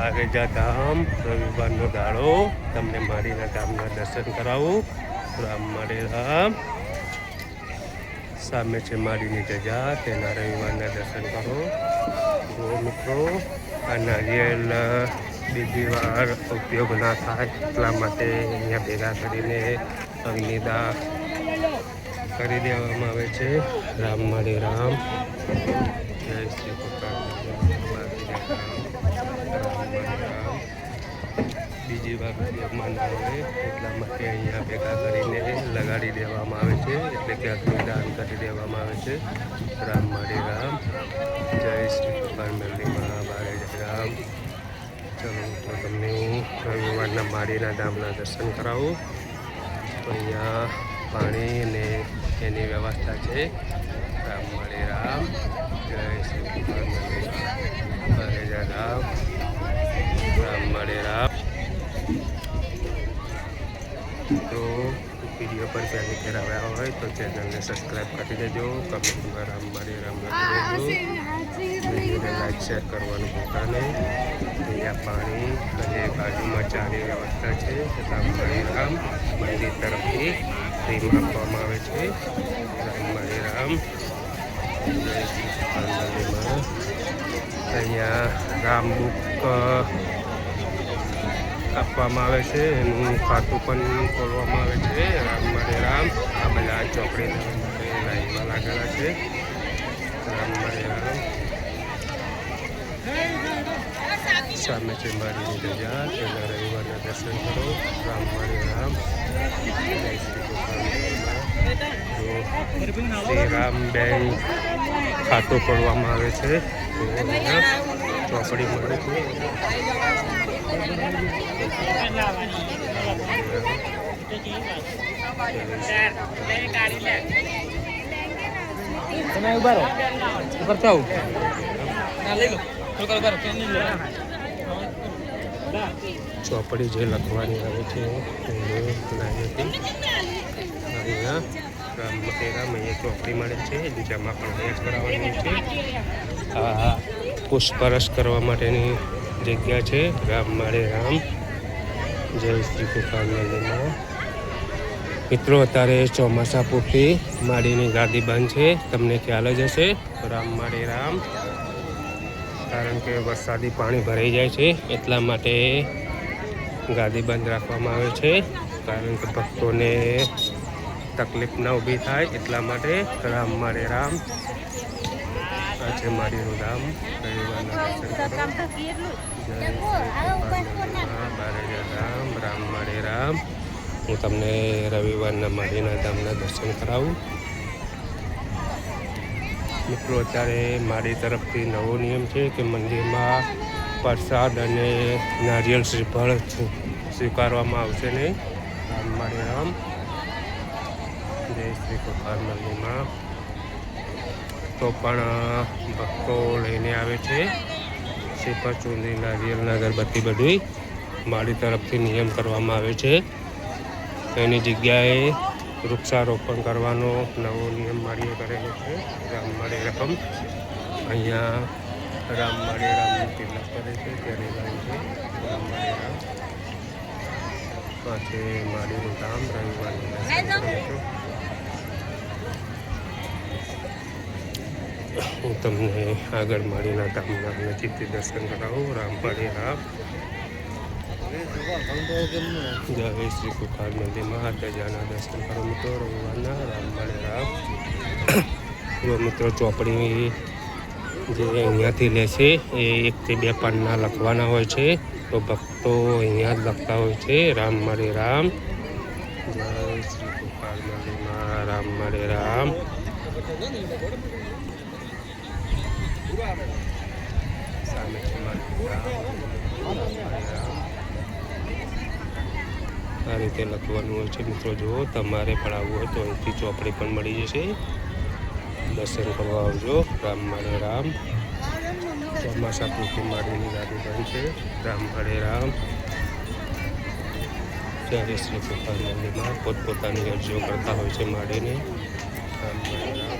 બારેજા ધામ રવિવારનો દાડો તમને મારીના ધામના દર્શન કરાવું. રામ મારે રામ. સામે છે મારીની ધજા, તેના રવિવારના દર્શન કરો. જો મિત્રો આ નારિયેલ બીજી વાર ઉપયોગ ના થાય એટલા માટે અહીંયા ભેગા કરીને અગ્નિદા કરી દેવામાં આવે છે. રામ મારે રામ. જય શ્રી કૃષ્ણ. બીજી વાર ઉપયોગમાં ના આવે એટલા માટે અહીંયા ભેગા કરીને લગાડી દેવામાં આવે છે, એટલે કે અગ્નિદાન કરી દેવામાં આવે છે. રામ મારે રામ. જય શ્રી કૃષ્ણ. મેલડીમાં બારે જય રામ. ચલો તો તમને હું રવિવારના મારીના ધામના દર્શન કરાવું. તો અહીંયા પાણી અને એની વ્યવસ્થા છે. રામ મારે રામ. જય શ્રી કૃષ્ણ. બારે જય રામ. રામ મારે રામ. તો વિડીયો પર પહેલી ફેર આવ્યા હોય તો ચેનલને સબસ્ક્રાઈબ કરી દેજો. કમેન્ટમાં રામ મારે રામ લખી દેજો. વિડીયોને લાઈક શેર કરવાનું ભૂલતા નહીં. અહીંયા પાણી અને બાજુમાં ચાની વ્યવસ્થા છે. રામ મારે રામ મંદિર તરફથી ફ્રીમાં આપવામાં આવે છે. રામ મારે રામ. જય શ્રી કૃષ્ણ. અહીંયા રામ બુક આપવામાં આવે છે, એનું ખાતું પણ ખોલવામાં આવે છે. રામ મારે રામ. આ બધા ચોપડી લાઈનમાં લાગેલા છે. રામ મારે રામ. સામે છે મારીની ધજા, તેના રવિવારના દર્શન કરો. રામ મારે રામ. જય શ્રી કૃષ્ણ. શ્રી રામ બેંક ખાતું ખોલવામાં આવે છે. ચોપડી મળે છે. તમે ઉભા રહો, ઉપર થાવ. ચોપડી જે લખવાની આવે છે અહીંયા રામ મારે રામ. અહીંયા ચોપડી મળે છે, જેમાં પણ રેસ કરાવવાની છે. આ પુષ્પરસ કરવા માટેની જગ્યા છે. રામ મારે રામ. જય શ્રી કૃષ્ણ. મિત્રો અત્યારે ચોમાસા પૂરતી માડીની ગાદી બંધ છે, તમને ખ્યાલ જ હશે. રામ મારે રામ. કારણ કે વરસાદી પાણી ભરાઈ જાય છે એટલા માટે ગાદી બંધ રાખવામાં આવે છે, કારણ કે ભક્તોને તકલીફ ન ઊભી થાય એટલા માટે. રામ મારે રામ. આ છે મારીનું ધામ. રવિવારના દર્શન કરો. જય બારે જય રામ. રામ મારે રામ. હું તમને રવિવારના મારીના ધામના દર્શન કરાવું. મિત્રો અત્યારે મારી તરફથી નવો નિયમ છે કે મંદિરમાં પ્રસાદ અને નારિયેળ શ્રીફળ સ્વીકારવામાં આવશે નહીં. રામ મારે રામ. જય શ્રી કૃષ્ણ. મંદિરમાં તો પણ ભક્તો લઈને આવે છે શ્રીફળ, ચૂંદડી, નારિયેળના અગરબત્તી બધી મારી તરફથી નિયમ કરવામાં આવે છે. એની જગ્યાએ વૃક્ષારોપણ કરવાનો નવો નિયમ મારીએ કરેલો છે. રામ મારે રામ. અહીંયા રામ મારે રામની તિલક કરે છે, તેની ગાય છે. રામ મારે રામ. પછી મારીનું ધામ રવિવારનું. હું તમને આગળ મારીના ધામના નજીકથી દર્શન કરાવું. રામ મારે રામ. જય શ્રી કૃષ્ણ. મંદિરમાં ધજાના દર્શન કરો મિત્રો રવિવારના. રામ મારે રામ. જો મિત્રો ચોપડી જે અહીંયાથી લેશે એ 1 થી 2 પાનના લખવાના હોય છે, તો ભક્તો અહીંયા જ લખતા હોય છે. રામ મારે રામ. જય શ્રી કૃષ્ણ. મંદિરમાં રામ મારે રામ. સામે છે મારું રામ. આ રીતે લખવાનું હોય છે મિત્રો. જો તમારે પણ આવવું હોય તો અહીંથી ચોપડી પણ મળી જશે. દર્શન કરવા આવજો. રામ મારે રામ. ચોમાસા પૂરતી મારીની ગાદી બંધ છે. રામ મારે રામ. જય શ્રી કૃષ્ણ. મંદિરમાં પોતપોતાની અરજીઓ કરતા હોય છે માડીને. રામ મારે રામ.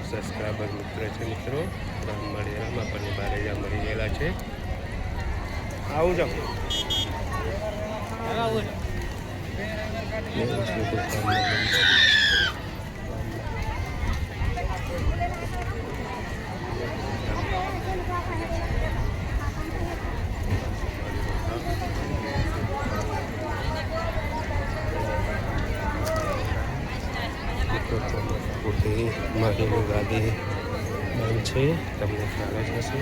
સબસ્ક્રાઈબર મિત્ર છે મિત્રો રામ મળી રામ આપણને બારે જા મળી ગયેલા છે. આવું જાઓ મારીની ગાદી બંધ છે તમને ખ્યાલ જ હશે.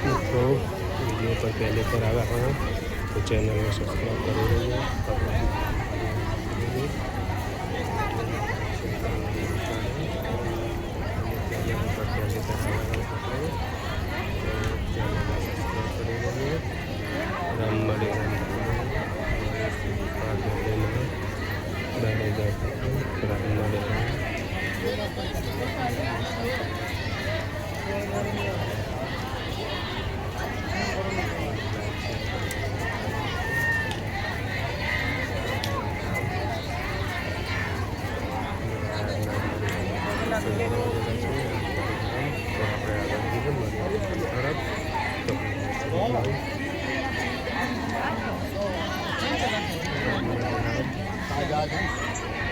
મિત્રો વિડીયો પર પહેલે પર આવ્યા હોય તો ચેનલને સબસ્ક્રાઈબ કરી લેજો. રામ મળી રામ મળી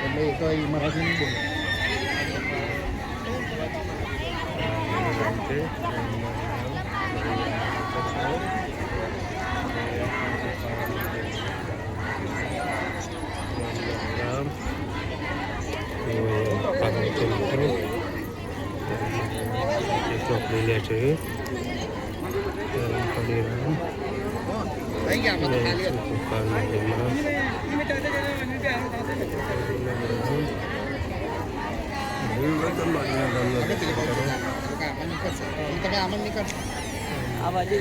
એટલે એ તો મરાઠી નહીં બોલે. ચોકડી લે છે તમે આમન નીકળશો આ બાજુ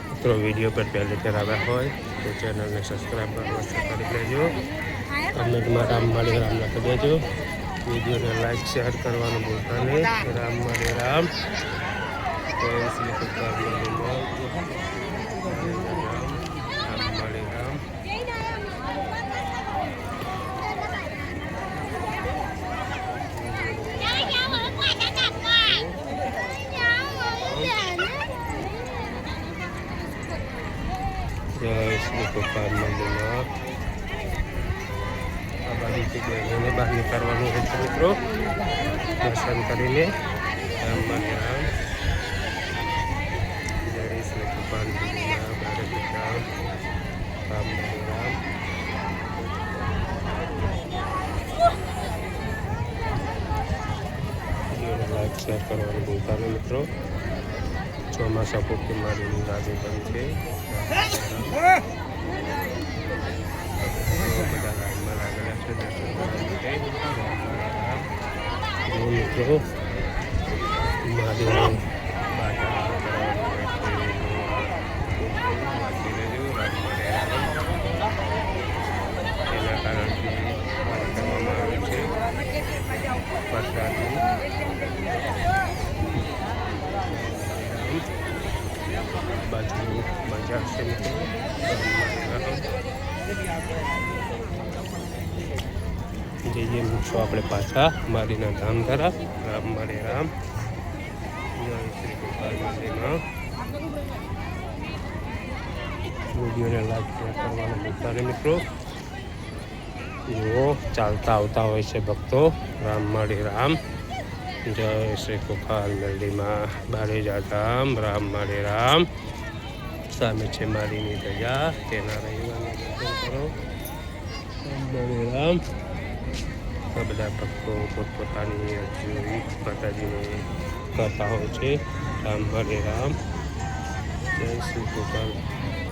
મિત્રો વિડીયો પર પહેલેથી આવ્યા હોય તો ચેનલને સબસ્ક્રાઈબ કરી લેજો. કમેન્ટમાં રામ મળી રામ લખી દેજો. વિડીયોને લાઈક શેર કરવાનું ભૂલતા નહીં. રામ મળી રામ. જય શ્રી ગોપાલ મંદિરમાં આ બાજુથી બહેનોને બહાર નીકળવાનું હોય છે મિત્રો દર્શન કરીને. રામ મળી રામ. જય શ્રી ગોપાલ મંદિરમાં બારે જતા રામ મળી રામ. વિડીયોને લાઈક શેર કરવાનું ભૂલતા નહીં મિત્રો. ચોમાસા પૂરતી મારી ગાડી બંધ છે. બધા લાઈનમાં લાગેલા છે દર્શન મિત્રો. મહાદેવ એના કારણથી કરવામાં આવે છે પ્રસાદની. બાજુ બજાર છે મિત્રો. જઈએ મિત્રો આપણે પાછા મારીના ધામ તરફ. રામ મારે રામ. જય શ્રી ગોપાલ મંદિરમાં વિડીયોને લાઈક શેર કરવાનું ભૂલતા નહીં મિત્રો. જુઓ ચાલતા આવતા હોય છે ભક્તો. રામ મારી રામ. જય શ્રી ગોપાલ મંદિરમાં બારેજા ધામ. રામ મારે રામ. સામે છે મારીની ધજા. તેના રવિવારને દર્શન કરો. રામ મારે રામ. આ બધા ભક્તો પોતપોતાની અરજી માતાજીને કરતા હોય છે. રામ હરે રામ. જય શ્રી ગોપાલ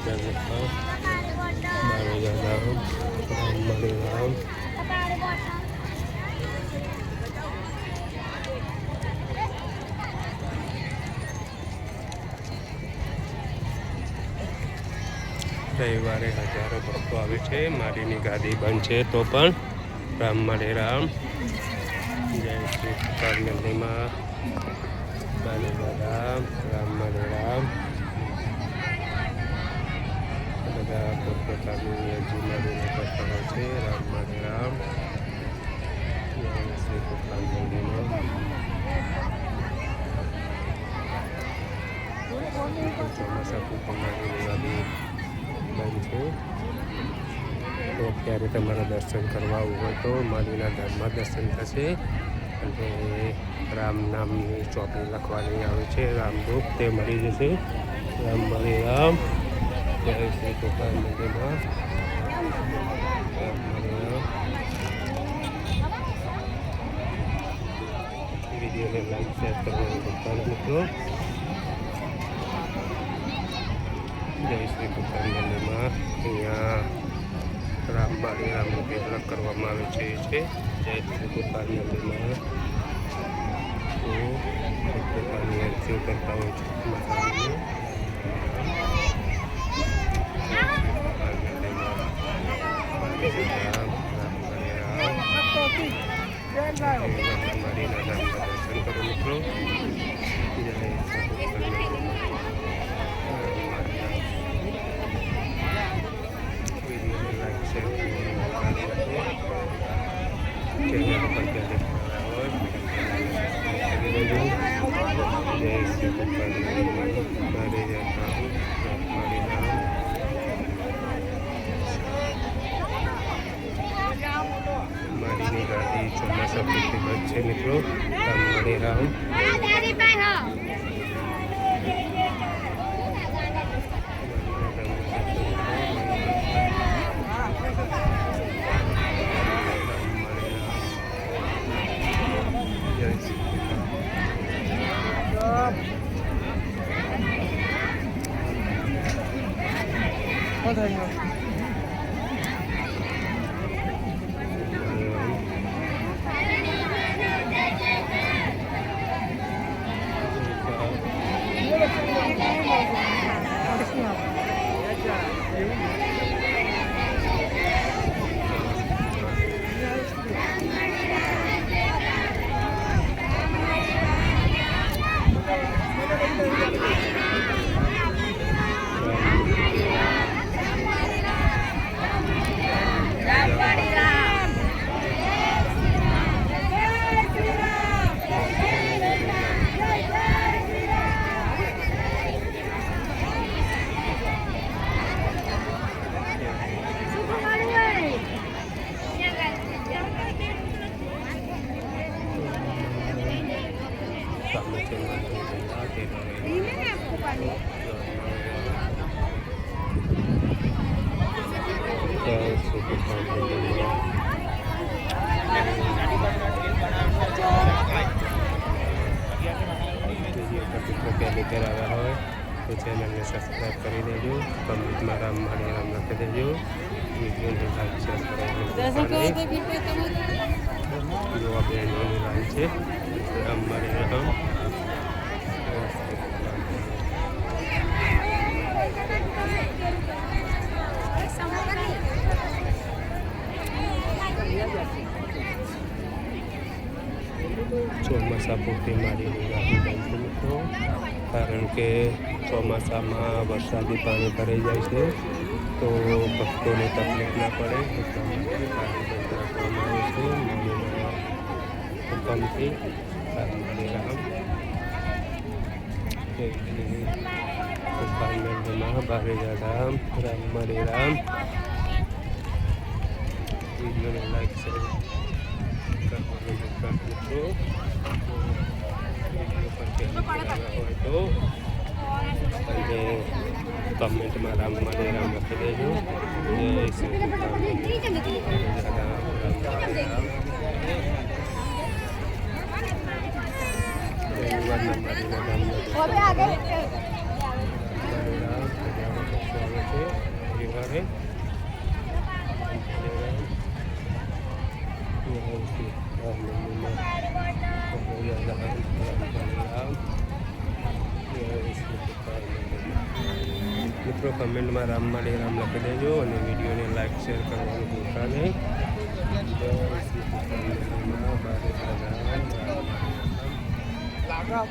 બારેજા ધામ. રામ હરે રામ. રવિવારે હજારો ભક્તો આવે છે. મારીની ગાદી બંધ છે તો પણ રામ મળે રામ. જય શ્રી કૃષ્ણ મંદિરમાં રામ રામ મળે રામ. બધા પોતપોતાની અરજી મારીને કરતા હોય છે. રામ મળે રામ. જય શ્રી કૃષ્ણ મંદિરમાં ચોમાસા પૂરતી મારીની ગાદી બંધ છે. તો અત્યારે તમારા દર્શન કરવા આવવું હોય તો મારીના ધામમાં દર્શન થશે. અને રામ નામની ચોપડી લખવાની આવે છે, રામદૂત, તે મળી જશે. રામ મળે રામ. જય શ્રી કૃષ્ણ મંદિરમાં રામ મળે રામ. વિડીયોને લાઈક શેર કરવાનું ભૂલતા નહીં મિત્રો. જય શ્રી કૃષ્ણ મંદિરમાં અહીંયા રામ માળી રામનું પહેલાં કરવામાં આવે છે. જય શ્રી કૃષ્ણ મંદિરમાં પોતાની અરજીઓ કરતા હોય છે. માતાજીને મારીના ધામમાં દર્શન કરો મિત્રો. જય શ્રી કૃષ્ણ. વિડીયોને લાઈક શેર ચેનલ પર ક્યારે હોય જય શ્રી કૃષ્ણ. મારી જતા મારી નામ મારીની ગાદી ચોમાસા પૂરતી બંધ છે મિત્રો. રામ મળે રામ. કરાવ્યા હોય તો ચેનલને સબસ્ક્રાઈબ કરી દેજો. કમેન્ટમાં રામ મળે રામ લખી દેજો. વિડીયોને લાઈક શેર કરવાનું જોવા બહેનોની લાઈન છે. રામ મળે રામ. ચોમાસા પૂરતી મારીની ગાદી બંધ છે મિત્રો. કારણ કે ચોમાસામાં વરસાદી પાણી ભરાઈ જાય છે તો ભક્તોને તકલીફ ના પડે એટલા માટે ગાદી બંધ રાખવામાં આવે છે. મમ્મીના હુકમથી રામ મળે રામ. જય શ્રી કૃષ્ણ મંદિરમાં બારેજા ધામ. રામ મળે રામ. વિડીયોને લાઈક શેર કરવાનું ભૂલતા મિત્રો. હોય તો અને કમેન્ટમાં રામ મળે રામ લખી દેજો. જય શ્રી કૃષ્ણ. મિત્રો કમેન્ટમાં રામ માળે રામ લખી દેજો અને વિડીયોને લાઈક શેર કરવાનું ભૂલતા નહીં. જય શ્રી કૃષ્ણ. બારે રામ રામ.